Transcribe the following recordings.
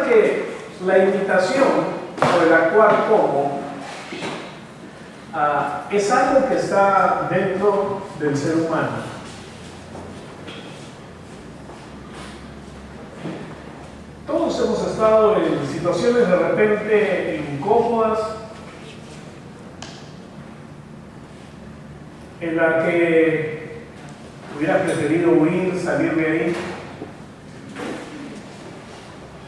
que la imitación o el actuar como es algo que está dentro del ser humano. Todos hemos estado en situaciones de repente incómodas, en la que hubieras preferido huir, salir de ahí,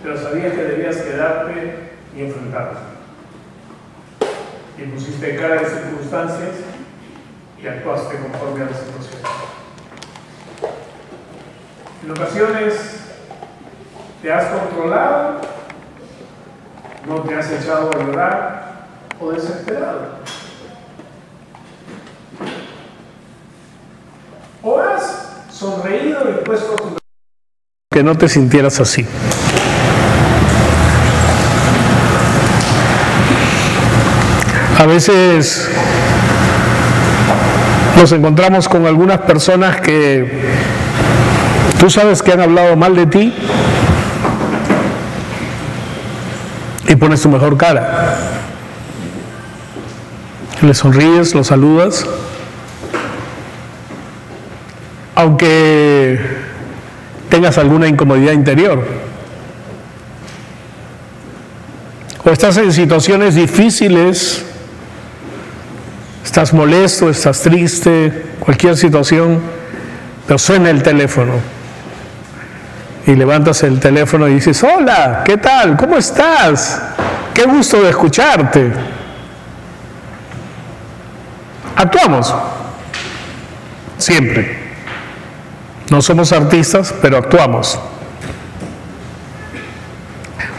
pero sabías que debías quedarte y enfrentarte. Y pusiste cara de circunstancias y actuaste conforme a la situación. En ocasiones te has controlado, no te has echado a llorar o desesperado. O has sonreído y puesto tu... que no te sintieras así. A veces nos encontramos con algunas personas que tú sabes que han hablado mal de ti y pones tu mejor cara. Le sonríes, lo saludas, aunque tengas alguna incomodidad interior. O estás en situaciones difíciles, estás molesto, estás triste, cualquier situación, pero suena el teléfono. Y levantas el teléfono y dices, hola, ¿qué tal? ¿Cómo estás? Qué gusto de escucharte. Actuamos. Siempre. No somos artistas, pero actuamos.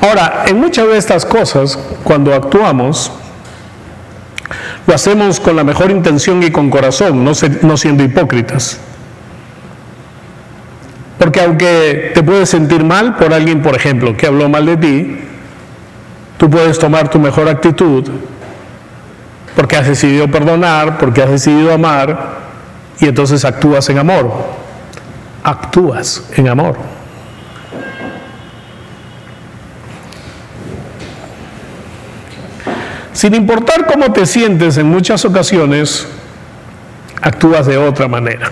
Ahora, en muchas de estas cosas, cuando actuamos, lo hacemos con la mejor intención y con corazón, no siendo hipócritas. Porque aunque te puedes sentir mal por alguien, por ejemplo, que habló mal de ti, tú puedes tomar tu mejor actitud porque has decidido perdonar, porque has decidido amar, y entonces actúas en amor. Actúas en amor. Sin importar cómo te sientes, en muchas ocasiones actúas de otra manera.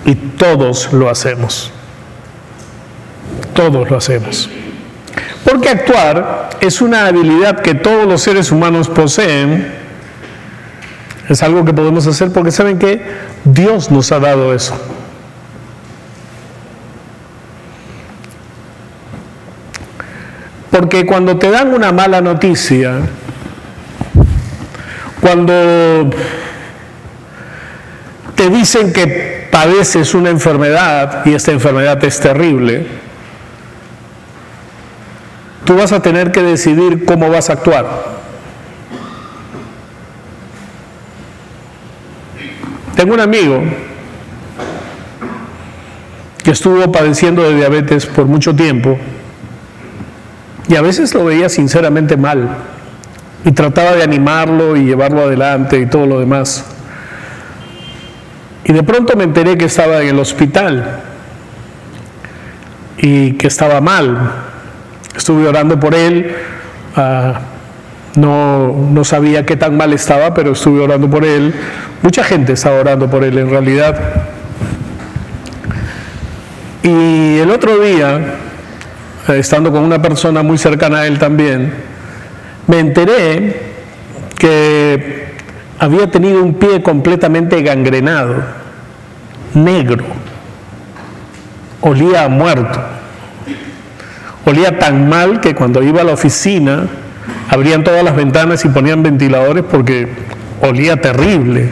Y todos lo hacemos. Todos lo hacemos. Porque actuar es una habilidad que todos los seres humanos poseen. Es algo que podemos hacer porque saben que Dios nos ha dado eso. Porque cuando te dan una mala noticia, cuando te dicen que padeces una enfermedad y esta enfermedad es terrible, tú vas a tener que decidir cómo vas a actuar. Tengo un amigo que estuvo padeciendo de diabetes por mucho tiempo y a veces lo veía sinceramente mal y trataba de animarlo y llevarlo adelante y todo lo demás. Y de pronto me enteré que estaba en el hospital y que estaba mal. Estuve orando por él, no sabía qué tan mal estaba, pero estuve orando por él. Mucha gente estaba orando por él en realidad. Y el otro día, estando con una persona muy cercana a él también, me enteré que había tenido un pie completamente gangrenado, negro, olía a muerto. Olía tan mal que cuando iba a la oficina abrían todas las ventanas y ponían ventiladores porque olía terrible.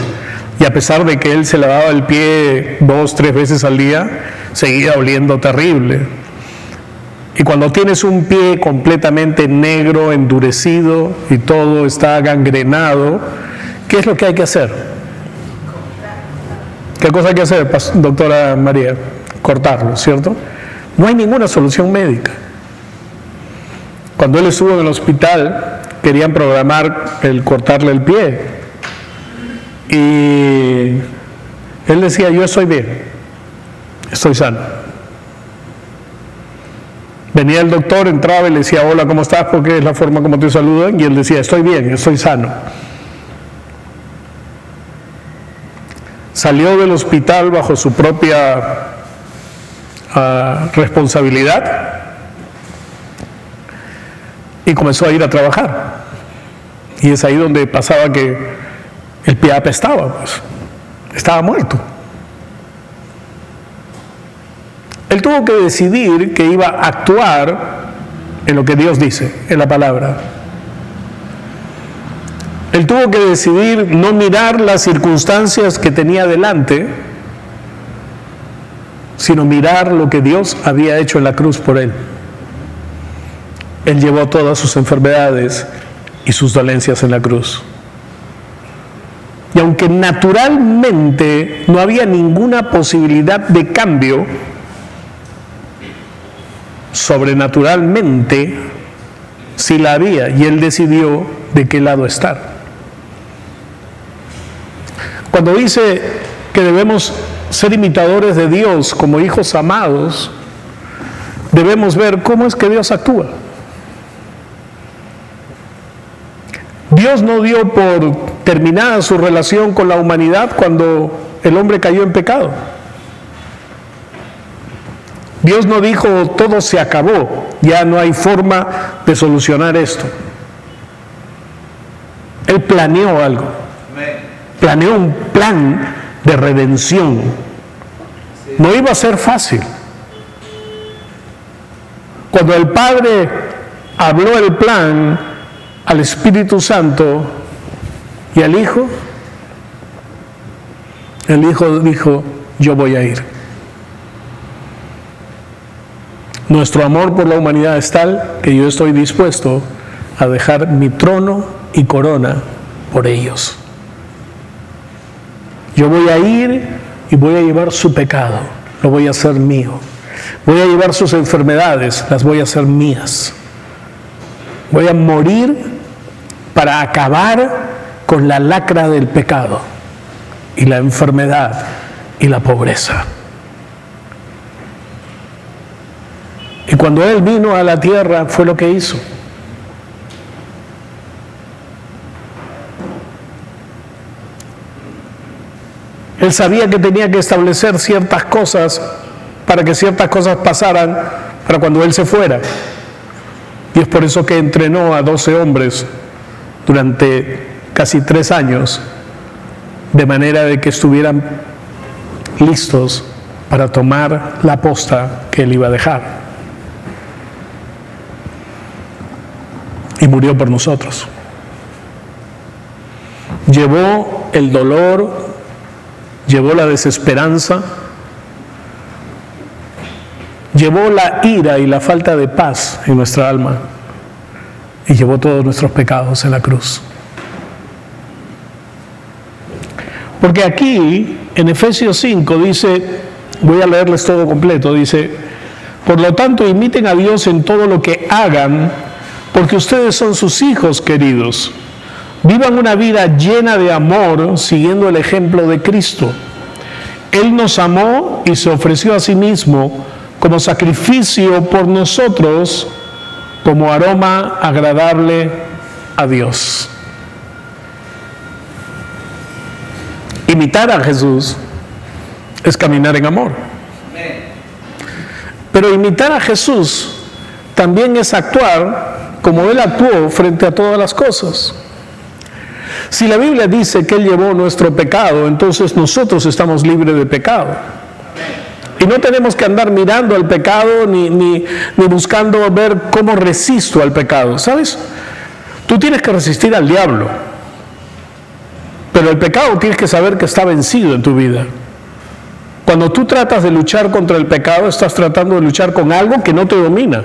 Y a pesar de que él se lavaba el pie 2 o 3 veces al día, seguía oliendo terrible. Y cuando tienes un pie completamente negro, endurecido y todo está gangrenado, ¿qué es lo que hay que hacer? ¿Qué cosa hay que hacer, doctora María? Cortarlo, ¿cierto? No hay ninguna solución médica. Cuando él estuvo en el hospital, querían programar el cortarle el pie. Y él decía, yo estoy bien, estoy sano. Venía el doctor, entraba y le decía, hola, ¿cómo estás? Porque es la forma como te saludan. Y él decía, estoy bien, estoy sano. Salió del hospital bajo su propia responsabilidad y comenzó a ir a trabajar. Y es ahí donde pasaba que el pie apestaba, pues. Estaba muerto. Él tuvo que decidir que iba a actuar en lo que Dios dice, en la palabra. Él tuvo que decidir no mirar las circunstancias que tenía delante, sino mirar lo que Dios había hecho en la cruz por él. Él llevó todas sus enfermedades y sus dolencias en la cruz. Y aunque naturalmente no había ninguna posibilidad de cambio, sobrenaturalmente sí la había, y él decidió de qué lado estar. Cuando dice que debemos ser imitadores de Dios como hijos amados, debemos ver cómo es que Dios actúa. Dios no dio por terminada su relación con la humanidad cuando el hombre cayó en pecado. Dios no dijo, todo se acabó, ya no hay forma de solucionar esto. Él planeó algo. Planeó un plan de redención. No iba a ser fácil. Cuando el Padre habló el plan al Espíritu Santo y al Hijo, el Hijo dijo, yo voy a ir. Nuestro amor por la humanidad es tal que yo estoy dispuesto a dejar mi trono y corona por ellos. Yo voy a ir y voy a llevar su pecado, lo voy a hacer mío. Voy a llevar sus enfermedades, las voy a hacer mías. Voy a morir para acabar con la lacra del pecado y la enfermedad y la pobreza. Y cuando Él vino a la tierra fue lo que hizo. Él sabía que tenía que establecer ciertas cosas para que ciertas cosas pasaran para cuando Él se fuera. Y es por eso que entrenó a 12 hombres durante casi 3 años, de manera de que estuvieran listos para tomar la posta que Él iba a dejar. Y murió por nosotros. Llevó el dolor, llevó la desesperanza, llevó la ira y la falta de paz en nuestra alma y llevó todos nuestros pecados en la cruz. Porque aquí, en Efesios 5 dice, voy a leerles todo completo, dice, por lo tanto imiten a Dios en todo lo que hagan, porque ustedes son sus hijos queridos. Vivan una vida llena de amor, siguiendo el ejemplo de Cristo. Él nos amó y se ofreció a sí mismo como sacrificio por nosotros, como aroma agradable a Dios. Imitar a Jesús es caminar en amor. Pero imitar a Jesús también es actuar como Él actuó frente a todas las cosas. Si la Biblia dice que Él llevó nuestro pecado, entonces nosotros estamos libres de pecado. Y no tenemos que andar mirando al pecado ni buscando ver cómo resisto al pecado. ¿Sabes? Tú tienes que resistir al diablo. Pero el pecado tienes que saber que está vencido en tu vida. Cuando tú tratas de luchar contra el pecado, estás tratando de luchar con algo que no te domina,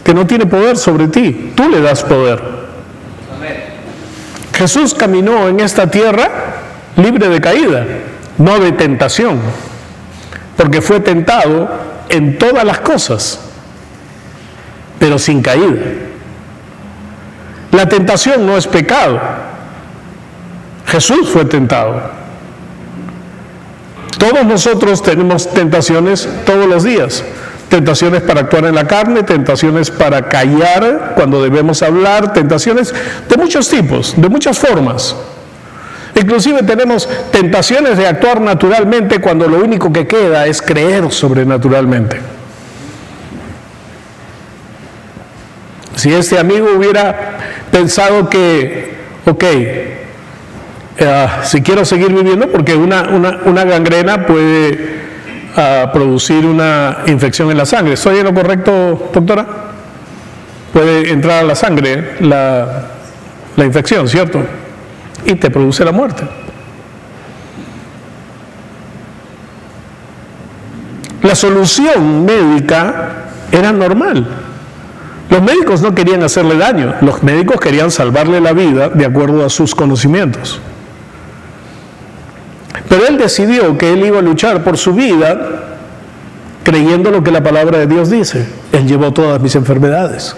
que no tiene poder sobre ti. Tú le das poder. Amén. Jesús caminó en esta tierra libre de caída, no de tentación, porque fue tentado en todas las cosas, pero sin caída. La tentación no es pecado. Jesús fue tentado. Todos nosotros tenemos tentaciones todos los días. tentaciones para actuar en la carne, tentaciones para callar cuando debemos hablar, tentaciones de muchos tipos, de muchas formas. Inclusive tenemos tentaciones de actuar naturalmente cuando lo único que queda es creer sobrenaturalmente. Si este amigo hubiera pensado que, si quiero seguir viviendo, porque una gangrena puede producir una infección en la sangre. ¿Estoy en lo correcto, doctora? Puede entrar a la sangre la infección, ¿cierto? Y te produce la muerte. La solución médica era normal. Los médicos no querían hacerle daño, los médicos querían salvarle la vida de acuerdo a sus conocimientos. Pero él decidió que él iba a luchar por su vida creyendo lo que la palabra de Dios dice. Él llevó todas mis enfermedades.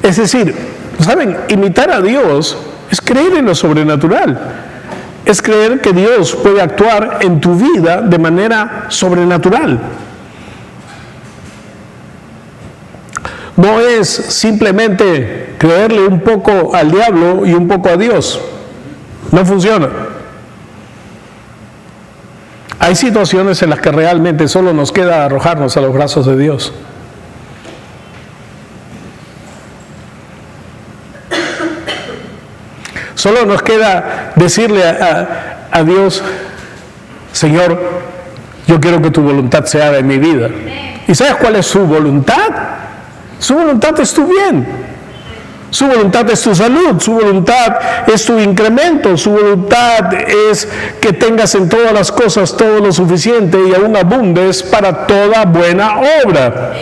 Es decir, ¿saben? Imitar a Dios es creer en lo sobrenatural. Es creer que Dios puede actuar en tu vida de manera sobrenatural. No es simplemente creerle un poco al diablo y un poco a Dios. No funciona. Hay situaciones en las que realmente solo nos queda arrojarnos a los brazos de Dios. Solo nos queda decirle a Dios: Señor, yo quiero que tu voluntad se haga en mi vida. ¿Y sabes cuál es su voluntad? Su voluntad es tu bien, su voluntad es tu salud, su voluntad es tu incremento, su voluntad es que tengas en todas las cosas todo lo suficiente y aún abundes para toda buena obra.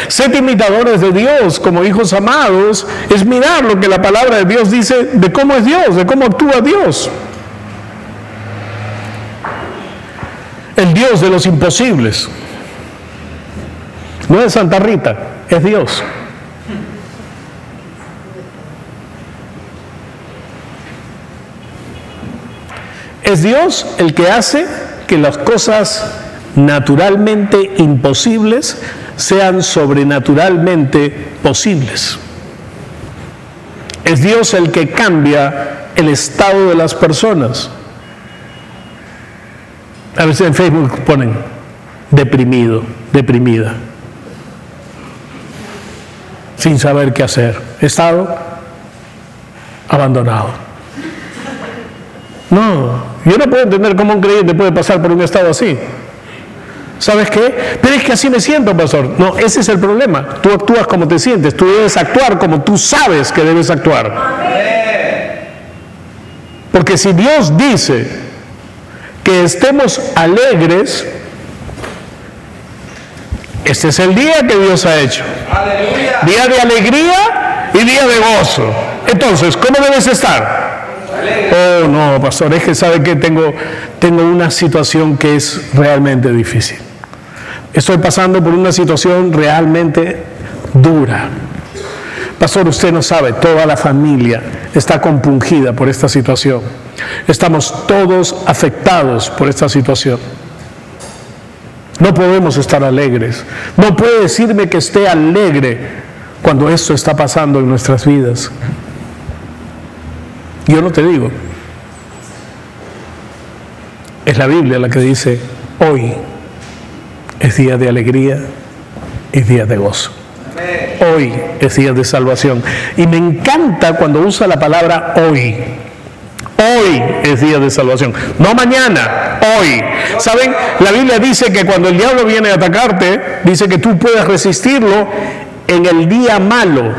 Sed imitadores de Dios como hijos amados, es mirar lo que la palabra de Dios dice de cómo es Dios, de cómo actúa Dios. El Dios de los imposibles. No es Santa Rita, es Dios. Es Dios el que hace que las cosas naturalmente imposibles sean sobrenaturalmente posibles. Es Dios el que cambia el estado de las personas. A veces en Facebook ponen deprimido, deprimida, sin saber qué hacer, estado abandonado. No, yo no puedo entender cómo un creyente puede pasar por un estado así. ¿Sabes qué? Pero es que así me siento, pastor. No, ese es el problema. Tú actúas como te sientes, tú debes actuar como tú sabes que debes actuar. Porque si Dios dice que estemos alegres, este es el día que Dios ha hecho. ¡Aleluya! Día de alegría y día de gozo. Entonces, ¿cómo debes estar? Oh, no, pastor, es que sabe que tengo una situación que es realmente difícil. Estoy pasando por una situación realmente dura. Pastor, usted no sabe, toda la familia está compungida por esta situación. Estamos todos afectados por esta situación. No podemos estar alegres. No puede decirme que esté alegre cuando esto está pasando en nuestras vidas. Yo no te digo. Es la Biblia la que dice: hoy es día de alegría y día de gozo. Hoy es día de salvación. Y me encanta cuando usa la palabra hoy. Hoy es día de salvación, no mañana, hoy. ¿Saben? La Biblia dice que cuando el diablo viene a atacarte, dice que tú puedes resistirlo en el día malo.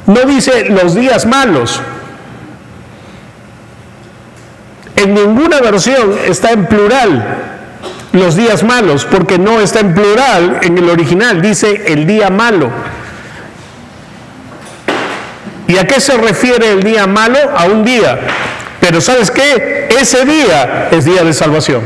No dice los días malos. En ninguna versión está en plural los días malos, porque no está en plural en el original, dice el día malo. ¿Y a qué se refiere el día malo? A un día. Pero ¿sabes qué? Ese día es día de salvación.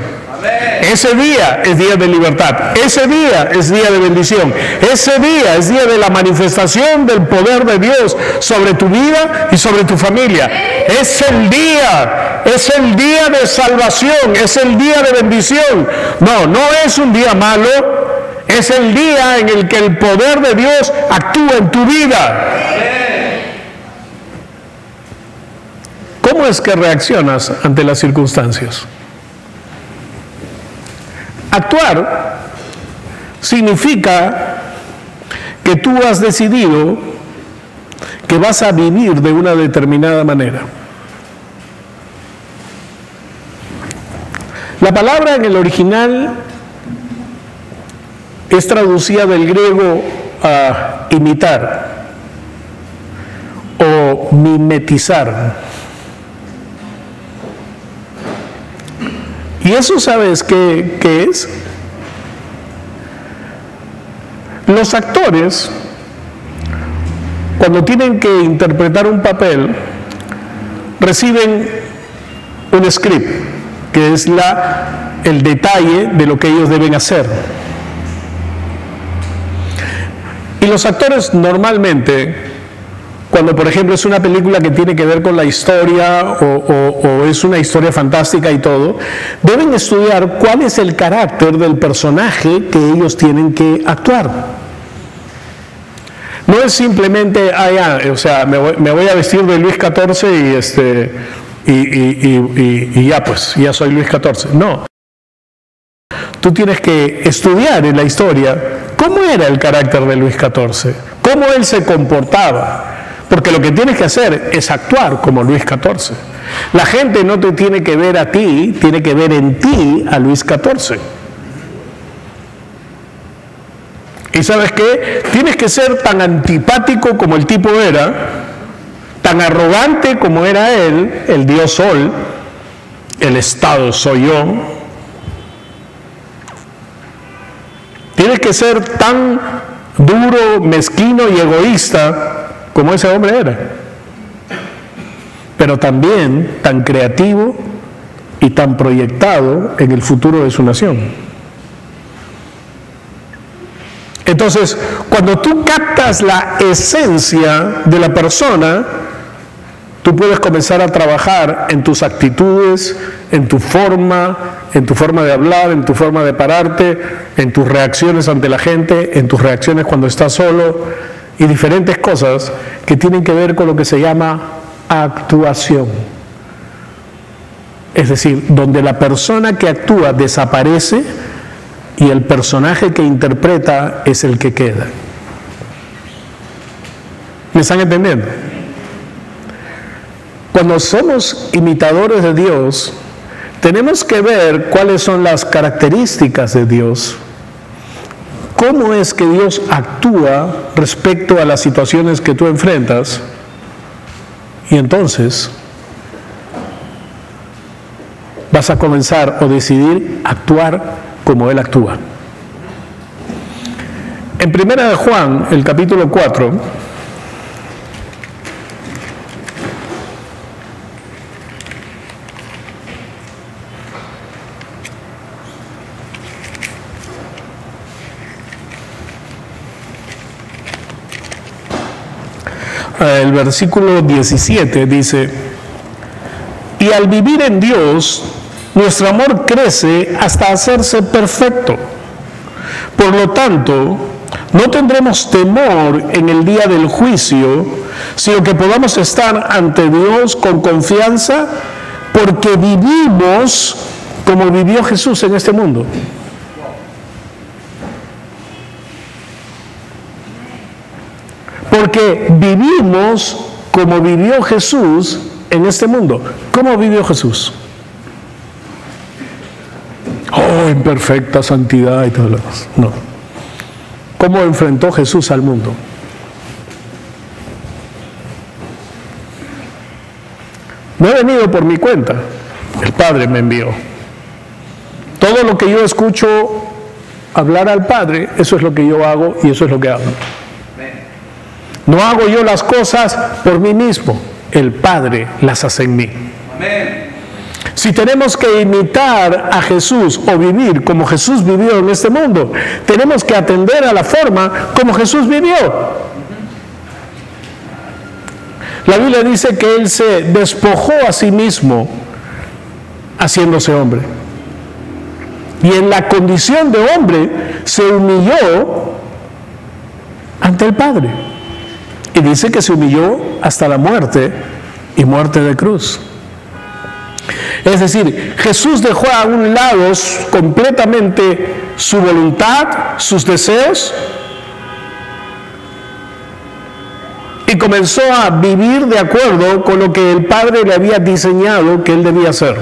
Ese día es día de libertad. Ese día es día de bendición. Ese día es día de la manifestación del poder de Dios sobre tu vida y sobre tu familia. Es el día es el día de salvación, es el día de bendición. No, no es un día malo, es el día en el que el poder de Dios actúa en tu vida. ¿Cómo es que reaccionas ante las circunstancias? Actuar significa que tú has decidido que vas a vivir de una determinada manera. La palabra en el original es traducida del griego a imitar o mimetizar. ¿Y eso sabes qué es? Los actores, cuando tienen que interpretar un papel, reciben un script, que es el detalle de lo que ellos deben hacer. Y los actores normalmente, cuando por ejemplo es una película que tiene que ver con la historia o es una historia fantástica y todo, deben estudiar cuál es el carácter del personaje que ellos tienen que actuar. No es simplemente, me voy a vestir de Luis XIV y ya pues, ya soy Luis XIV. No. Tú tienes que estudiar en la historia cómo era el carácter de Luis XIV, cómo él se comportaba. Porque lo que tienes que hacer es actuar como Luis XIV. La gente no te tiene que ver a ti, tiene que ver en ti a Luis XIV. ¿Y sabes qué? Tienes que ser tan antipático como el tipo era, tan arrogante como era él, el Dios Sol, el Estado soy yo. Tienes que ser tan duro, mezquino y egoísta como ese hombre era, pero también tan creativo y tan proyectado en el futuro de su nación. Entonces, cuando tú captas la esencia de la persona, tú puedes comenzar a trabajar en tus actitudes, en tu forma de hablar, en tu forma de pararte, en tus reacciones ante la gente, en tus reacciones cuando estás solo, y diferentes cosas que tienen que ver con lo que se llama actuación. Es decir, donde la persona que actúa desaparece y el personaje que interpreta es el que queda. ¿Me están entendiendo? Cuando somos imitadores de Dios, tenemos que ver cuáles son las características de Dios. ¿Cómo es que Dios actúa respecto a las situaciones que tú enfrentas? Y entonces vas a comenzar o decidir actuar como Él actúa. En 1 de Juan, el capítulo 4, el versículo 17 dice: y al vivir en Dios, nuestro amor crece hasta hacerse perfecto. Por lo tanto, no tendremos temor en el día del juicio, sino que podamos estar ante Dios con confianza, porque vivimos como vivió Jesús en este mundo. Porque vivimos como vivió Jesús en este mundo. ¿Cómo vivió Jesús? Oh, en perfecta santidad y todo lo demás. No. ¿Cómo enfrentó Jesús al mundo? No he venido por mi cuenta. El Padre me envió. Todo lo que yo escucho hablar al Padre, eso es lo que yo hago y eso es lo que hago. No hago yo las cosas por mí mismo, el Padre las hace en mí. Amén. Si tenemos que imitar a Jesús o vivir como Jesús vivió en este mundo, tenemos que atender a la forma como Jesús vivió. La Biblia dice que Él se despojó a sí mismo, haciéndose hombre. Y en la condición de hombre se humilló ante el Padre. Y dice que se humilló hasta la muerte y muerte de cruz. Es decir, Jesús dejó a un lado completamente su voluntad, sus deseos, y comenzó a vivir de acuerdo con lo que el Padre le había diseñado que él debía hacer.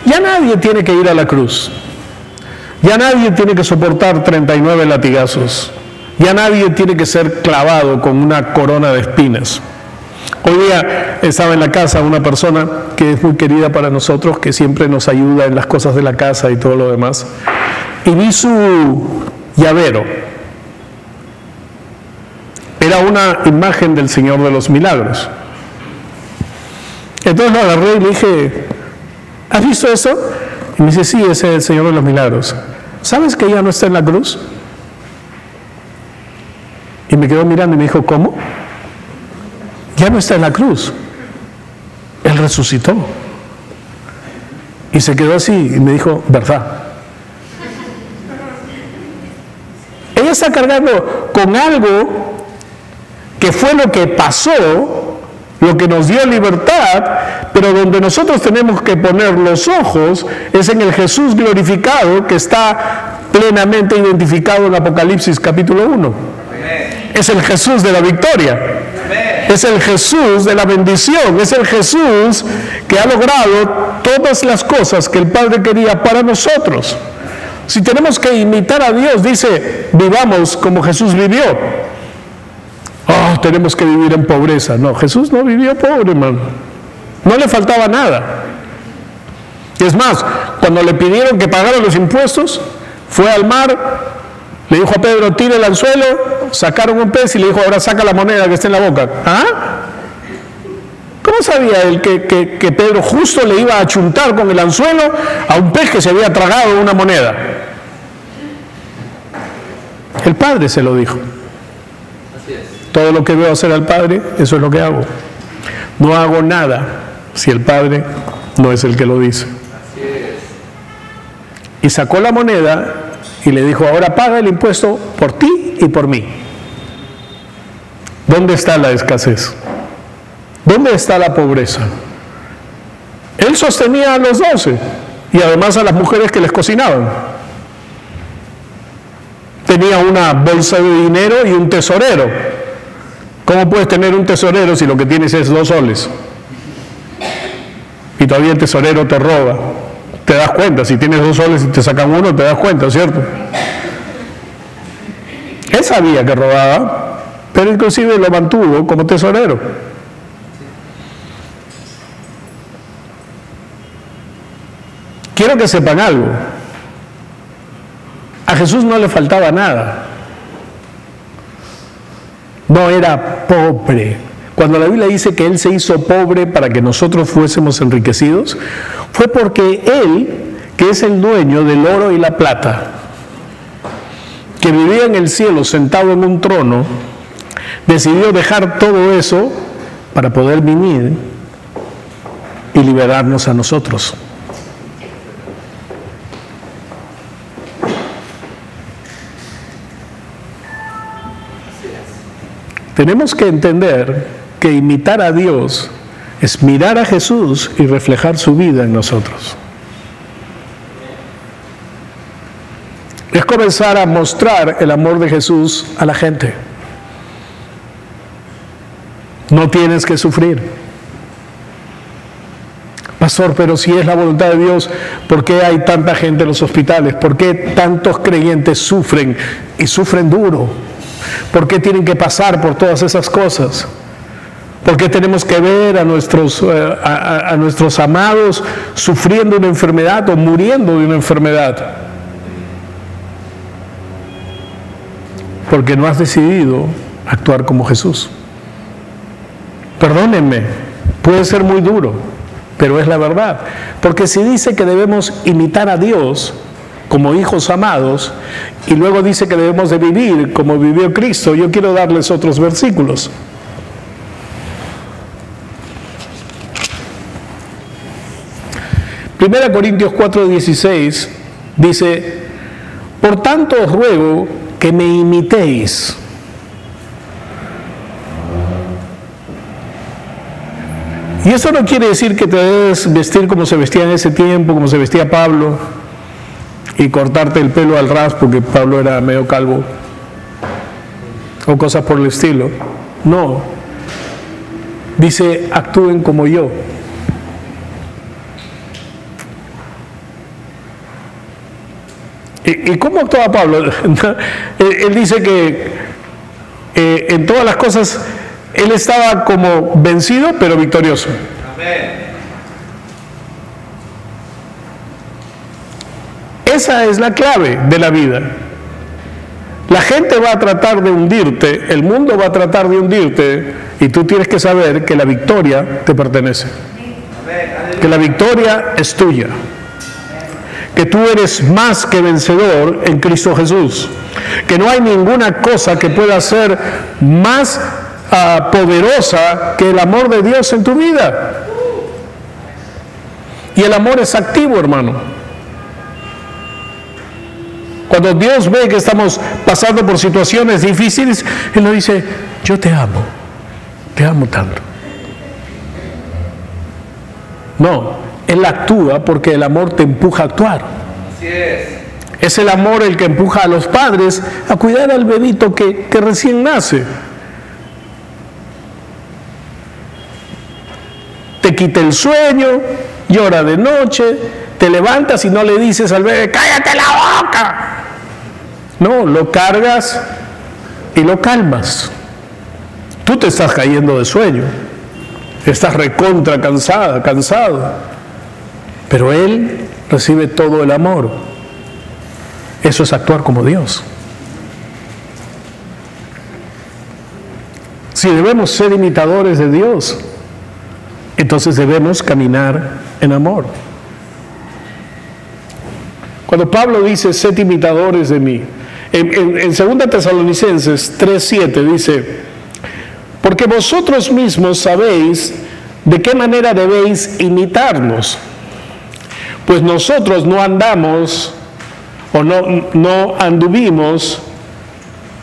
Ya nadie tiene que ir a la cruz. Ya nadie tiene que soportar 39 latigazos. Ya nadie tiene que ser clavado con una corona de espinas. Hoy día estaba en la casa una persona que es muy querida para nosotros, que siempre nos ayuda en las cosas de la casa y todo lo demás. Y vi su llavero. Era una imagen del Señor de los Milagros. Entonces lo agarré y le dije, ¿has visto eso? Y me dice, sí, ese es el Señor de los Milagros. ¿Sabes que ya no está en la cruz? Y me quedó mirando y me dijo, ¿cómo? Ya no está en la cruz. Él resucitó. Y se quedó así y me dijo, ¿verdad? Ella está cargando con algo que fue lo que pasó, lo que nos dio libertad, pero donde nosotros tenemos que poner los ojos es en el Jesús glorificado que está plenamente identificado en Apocalipsis capítulo 1. Es el Jesús de la victoria. Es el Jesús de la bendición. Es el Jesús que ha logrado todas las cosas que el Padre quería para nosotros. Si tenemos que imitar a Dios, dice, vivamos como Jesús vivió. Oh, tenemos que vivir en pobreza. No, Jesús no vivió pobre, hermano. No le faltaba nada. Es más, cuando le pidieron que pagara los impuestos, fue al mar, le dijo a Pedro, tire el anzuelo, sacaron un pez y le dijo, ahora saca la moneda que está en la boca. ¿Ah? ¿Cómo sabía él que Pedro justo le iba a achuntar con el anzuelo a un pez que se había tragado una moneda? El Padre se lo dijo. Todo lo que veo hacer al Padre, eso es lo que hago. No hago nada si el Padre no es el que lo dice. Y sacó la moneda y le dijo, ahora paga el impuesto por ti y por mí. ¿Dónde está la escasez? ¿Dónde está la pobreza? Él sostenía a los 12 y además a las mujeres que les cocinaban. Tenía una bolsa de dinero y un tesorero. ¿Cómo puedes tener un tesorero si lo que tienes es 2 soles? Y todavía el tesorero te roba. Te das cuenta, si tienes 2 soles y te sacan uno, te das cuenta, ¿cierto? Él sabía que robaba, pero inclusive lo mantuvo como tesorero. Quiero que sepan algo. A Jesús no le faltaba nada. No era pobre. Cuando la Biblia dice que Él se hizo pobre para que nosotros fuésemos enriquecidos, fue porque Él, que es el dueño del oro y la plata, que vivía en el cielo sentado en un trono, decidió dejar todo eso para poder venir y liberarnos a nosotros. Tenemos que entender que imitar a Dios es mirar a Jesús y reflejar su vida en nosotros. Es comenzar a mostrar el amor de Jesús a la gente. No tienes que sufrir. Pastor, pero si es la voluntad de Dios, ¿por qué hay tanta gente en los hospitales? ¿Por qué tantos creyentes sufren y sufren duro? ¿Por qué tienen que pasar por todas esas cosas? ¿Por qué tenemos que ver a nuestros amados sufriendo una enfermedad o muriendo de una enfermedad? Porque no has decidido actuar como Jesús. Perdónenme, puede ser muy duro, pero es la verdad. Porque si dice que debemos imitar a Dios como hijos amados, y luego dice que debemos de vivir como vivió Cristo, yo quiero darles otros versículos. 1 Corintios 4:16 dice: por tanto os ruego que me imitéis. Y eso no quiere decir que te debes vestir como se vestía en ese tiempo, como se vestía Pablo, y cortarte el pelo al ras porque Pablo era medio calvo, o cosas por el estilo. No. Dice: actúen como yo. ¿Y cómo actuaba Pablo? Él dice que en todas las cosas él estaba como vencido pero victorioso. Amén. Esa es la clave de la vida. La gente va a tratar de hundirte, el mundo va a tratar de hundirte, y tú tienes que saber que la victoria te pertenece. Que la victoria es tuya. Que tú eres más que vencedor en Cristo Jesús. Que no hay ninguna cosa que pueda ser más poderosa que el amor de Dios en tu vida. Y el amor es activo, hermano. Cuando Dios ve que estamos pasando por situaciones difíciles, Él nos dice: yo te amo tanto. No, Él actúa porque el amor te empuja a actuar. Así es. Es el amor el que empuja a los padres a cuidar al bebito que recién nace. Te quita el sueño, llora de noche, te levantas y no le dices al bebé: ¡cállate la boca! No, lo cargas y lo calmas. Tú te estás cayendo de sueño, estás recontra cansado, pero Él recibe todo el amor. Eso es actuar como Dios. Si debemos ser imitadores de Dios, entonces debemos caminar en amor. Cuando Pablo dice: sed imitadores de mí, en 2 Tesalonicenses 3:7 dice: porque vosotros mismos sabéis de qué manera debéis imitarnos, pues nosotros no andamos o no anduvimos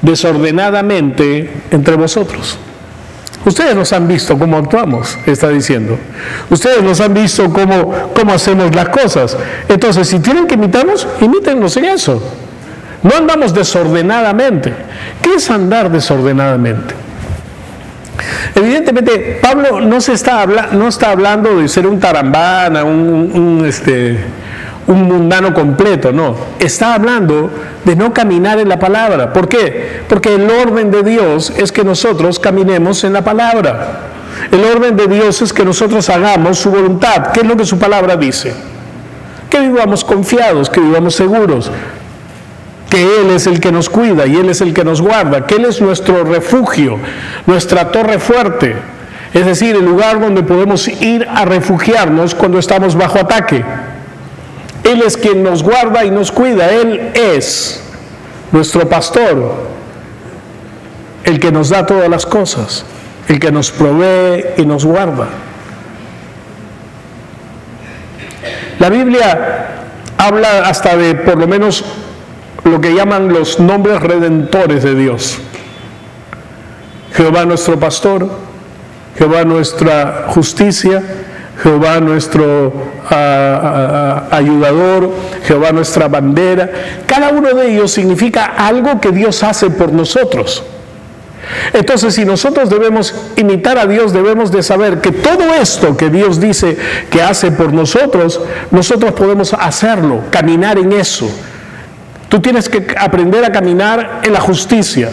desordenadamente entre vosotros. Ustedes nos han visto cómo actuamos, está diciendo. Ustedes nos han visto cómo hacemos las cosas. Entonces, si tienen que imitarnos, imítennos en eso. No andamos desordenadamente. ¿Qué es andar desordenadamente? Evidentemente, Pablo no está hablando de ser un tarambana, un mundano completo, no. Está hablando de no caminar en la palabra. ¿Por qué? Porque el orden de Dios es que nosotros caminemos en la palabra. El orden de Dios es que nosotros hagamos su voluntad. ¿Qué es lo que su palabra dice? Que vivamos confiados, que vivamos seguros, que Él es el que nos cuida y Él es el que nos guarda, que Él es nuestro refugio, nuestra torre fuerte, es decir, el lugar donde podemos ir a refugiarnos cuando estamos bajo ataque. Él es quien nos guarda y nos cuida. Él es nuestro pastor, el que nos da todas las cosas, el que nos provee y nos guarda. La Biblia habla hasta de, por lo menos, lo que llaman los nombres redentores de Dios. Jehová nuestro pastor, Jehová nuestra justicia, Jehová nuestro ayudador, Jehová nuestra bandera. Cada uno de ellos significa algo que Dios hace por nosotros. Entonces, si nosotros debemos imitar a Dios, debemos de saber que todo esto que Dios dice que hace por nosotros, nosotros podemos hacerlo, caminar en eso. Tú tienes que aprender a caminar en la justicia.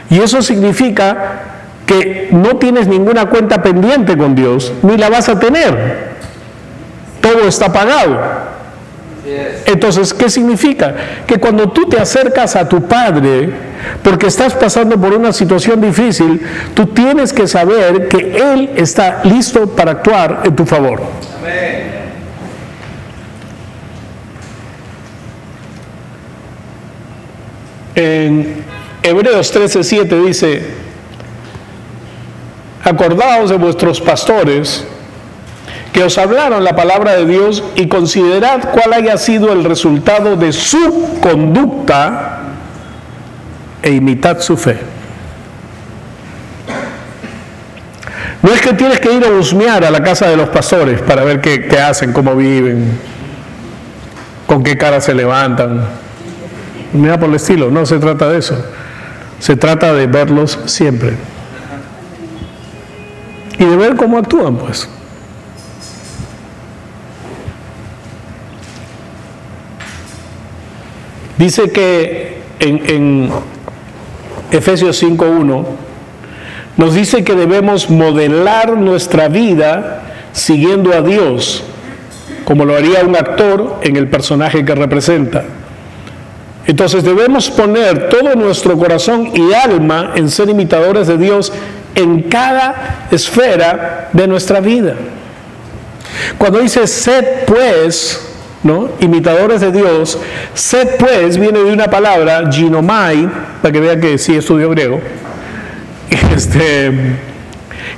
Y eso significa que no tienes ninguna cuenta pendiente con Dios, ni la vas a tener. Todo está pagado. Entonces, ¿qué significa? Que cuando tú te acercas a tu Padre, porque estás pasando por una situación difícil, tú tienes que saber que Él está listo para actuar en tu favor. Amén. En Hebreos 13:7 dice: acordaos de vuestros pastores que os hablaron la palabra de Dios, y considerad cuál haya sido el resultado de su conducta e imitad su fe. No es que tienes que ir a husmear a la casa de los pastores para ver qué hacen, cómo viven, con qué cara se levantan, nada por el estilo. No se trata de eso. Se trata de verlos siempre y de ver cómo actúan, pues. Dice que en Efesios 5:1 nos dice que debemos modelar nuestra vida siguiendo a Dios, como lo haría un actor en el personaje que representa. Entonces debemos poner todo nuestro corazón y alma en ser imitadores de Dios en cada esfera de nuestra vida. Cuando dice sed pues, ¿no?, imitadores de Dios, sed pues viene de una palabra, ginomai, para que vean que sí estudio griego,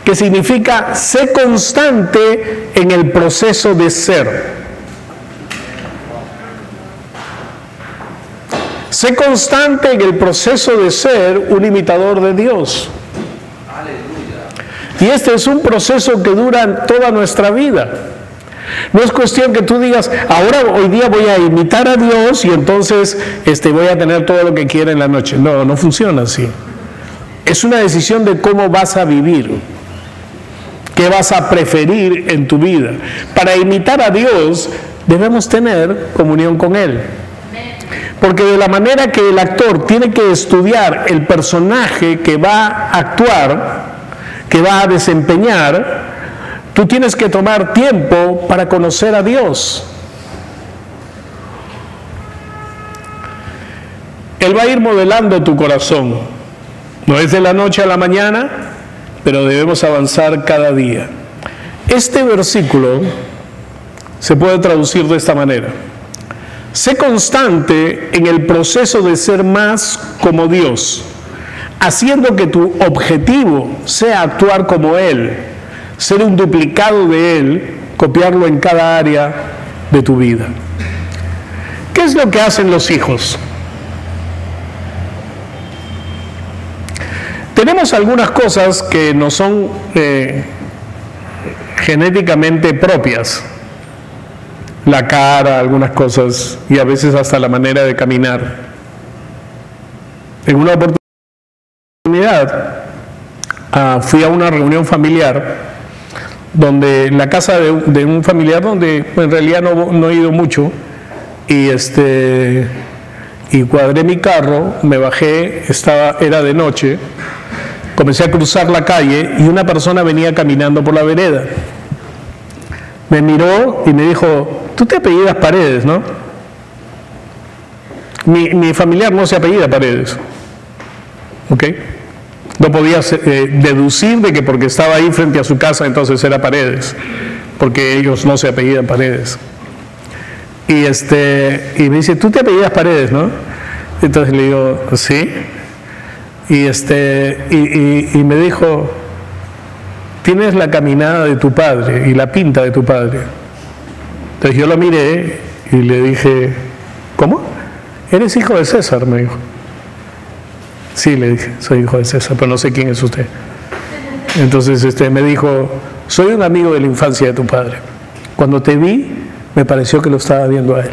que significa sé constante en el proceso de ser. Sé constante en el proceso de ser un imitador de Dios. Y este es un proceso que dura toda nuestra vida. No es cuestión que tú digas, ahora hoy día voy a imitar a Dios y entonces voy a tener todo lo que quiera en la noche. No, no funciona así. Es una decisión de cómo vas a vivir, qué vas a preferir en tu vida. Para imitar a Dios debemos tener comunión con Él. Porque de la manera que el actor tiene que estudiar el personaje que va a actuar, que va a desempeñar, tú tienes que tomar tiempo para conocer a Dios. Él va a ir modelando tu corazón. No es de la noche a la mañana, pero debemos avanzar cada día. Este versículo se puede traducir de esta manera: sé constante en el proceso de ser más como Dios, haciendo que tu objetivo sea actuar como Él, ser un duplicado de Él, copiarlo en cada área de tu vida. ¿Qué es lo que hacen los hijos? Tenemos algunas cosas que no son genéticamente propias. La cara, algunas cosas, y a veces hasta la manera de caminar. En una oportunidad fui a una reunión familiar, donde en la casa de un familiar donde en realidad no he ido mucho, y cuadré mi carro, me bajé, era de noche, comencé a cruzar la calle y una persona venía caminando por la vereda. Me miró y me dijo: tú te apellidas Paredes, ¿no? Mi familiar no se apellida Paredes, ¿ok? No podía deducir de que porque estaba ahí frente a su casa entonces era Paredes, porque ellos no se apellidan Paredes. Y me dice: tú te apellidas Paredes, ¿no? Entonces le digo: sí. Y me dijo: tienes la caminada de tu padre y la pinta de tu padre. Entonces yo lo miré y le dije: ¿cómo? ¿Eres hijo de César?, me dijo. Sí, le dije: soy hijo de César, pero no sé quién es usted. Entonces me dijo: soy un amigo de la infancia de tu padre. Cuando te vi, me pareció que lo estaba viendo a él.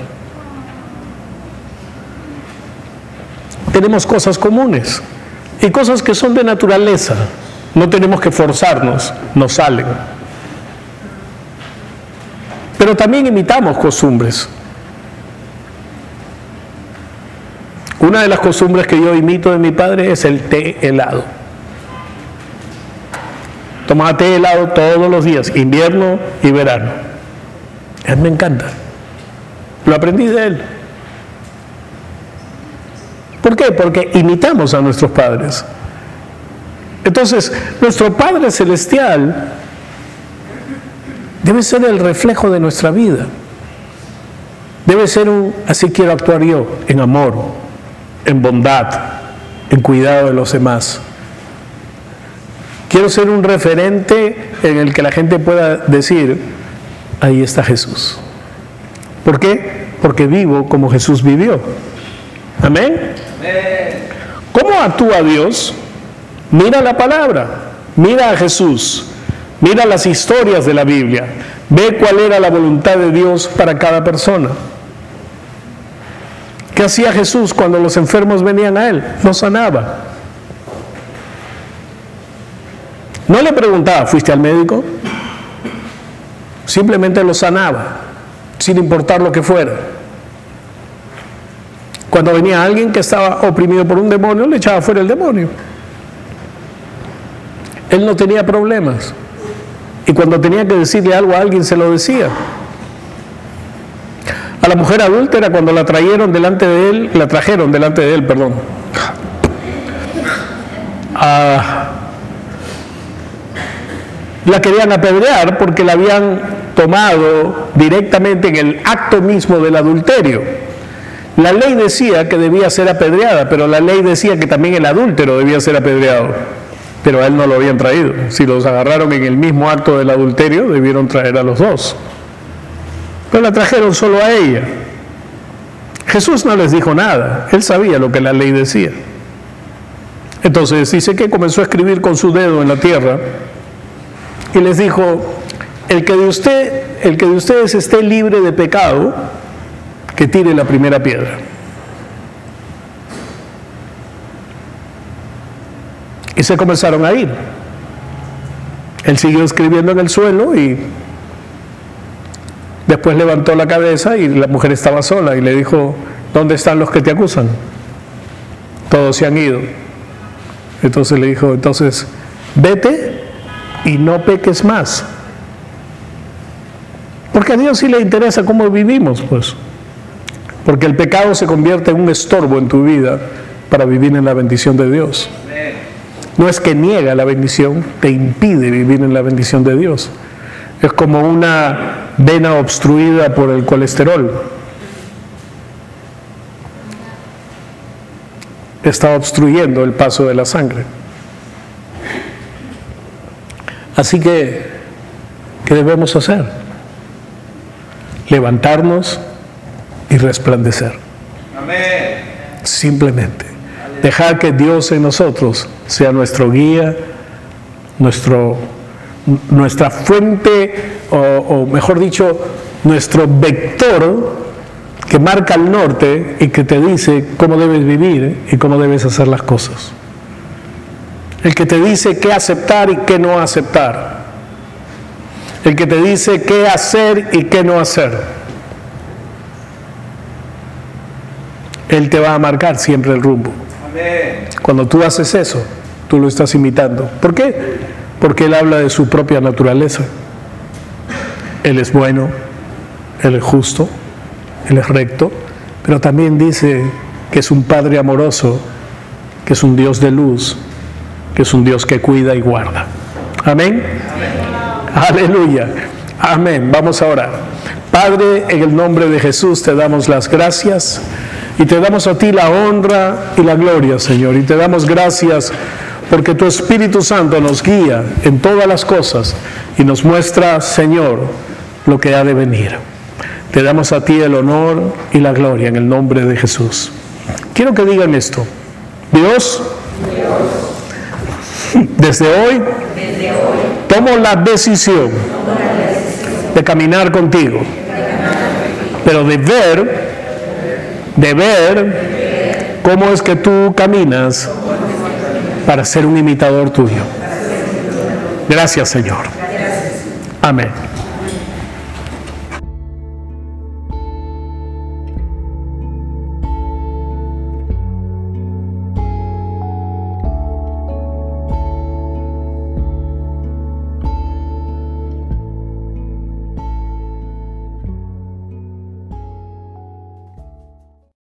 Tenemos cosas comunes y cosas que son de naturaleza. No tenemos que forzarnos, nos salen. Pero también imitamos costumbres. Una de las costumbres que yo imito de mi padre es el té helado. Tomaba té helado todos los días, invierno y verano. A él me encanta. Lo aprendí de él. ¿Por qué? Porque imitamos a nuestros padres. Entonces, nuestro Padre Celestial debe ser el reflejo de nuestra vida. Debe ser así quiero actuar yo, en amor, en bondad, en cuidado de los demás. Quiero ser un referente en el que la gente pueda decir: ahí está Jesús. ¿Por qué? Porque vivo como Jesús vivió. Amén. ¿Cómo actúa Dios? Mira la palabra, mira a Jesús, mira las historias de la Biblia, ve cuál era la voluntad de Dios para cada persona. ¿Qué hacía Jesús cuando los enfermos venían a Él? Los sanaba. No le preguntaba, ¿fuiste al médico? Simplemente los sanaba, sin importar lo que fuera. Cuando venía alguien que estaba oprimido por un demonio, le echaba fuera el demonio. Él no tenía problemas. Y cuando tenía que decirle algo a alguien, se lo decía. A la mujer adúltera, cuando la trajeron delante de él, la querían apedrear porque la habían tomado directamente en el acto mismo del adulterio. La ley decía que debía ser apedreada, pero la ley decía que también el adúltero debía ser apedreado. Pero a él no lo habían traído. Si los agarraron en el mismo acto del adulterio, debieron traer a los dos. Pero la trajeron solo a ella. Jesús no les dijo nada. Él sabía lo que la ley decía. Entonces dice que comenzó a escribir con su dedo en la tierra y les dijo: el que de ustedes esté libre de pecado, que tire la primera piedra. Y se comenzaron a ir. Él siguió escribiendo en el suelo y después levantó la cabeza y la mujer estaba sola y le dijo: ¿dónde están los que te acusan? Todos se han ido. Entonces le dijo: entonces vete y no peques más. Porque a Dios sí le interesa cómo vivimos, pues. Porque el pecado se convierte en un estorbo en tu vida para vivir en la bendición de Dios. No es que niega la bendición, te impide vivir en la bendición de Dios. Es como una vena obstruida por el colesterol. Está obstruyendo el paso de la sangre. Así que, ¿qué debemos hacer? Levantarnos y resplandecer. Amén. Simplemente. Dejar que Dios en nosotros sea nuestro guía, nuestra fuente, o mejor dicho, nuestro vector que marca el norte y que te dice cómo debes vivir y cómo debes hacer las cosas. El que te dice qué aceptar y qué no aceptar. El que te dice qué hacer y qué no hacer. Él te va a marcar siempre el rumbo. Amén. Cuando tú haces eso, tú lo estás imitando. ¿Por qué? Porque Él habla de su propia naturaleza. Él es bueno, Él es justo, Él es recto, pero también dice que es un Padre amoroso, que es un Dios de luz, que es un Dios que cuida y guarda. Amén. Amén. Aleluya. Amén. Vamos a orar. Padre, en el nombre de Jesús te damos las gracias. Y te damos a ti la honra y la gloria, Señor. Y te damos gracias porque tu Espíritu Santo nos guía en todas las cosas y nos muestra, Señor, lo que ha de venir. Te damos a ti el honor y la gloria en el nombre de Jesús. Quiero que digan esto. Dios, desde hoy tomo la decisión de caminar contigo, pero de ver cómo es que tú caminas para ser un imitador tuyo. Gracias, Señor. Amén.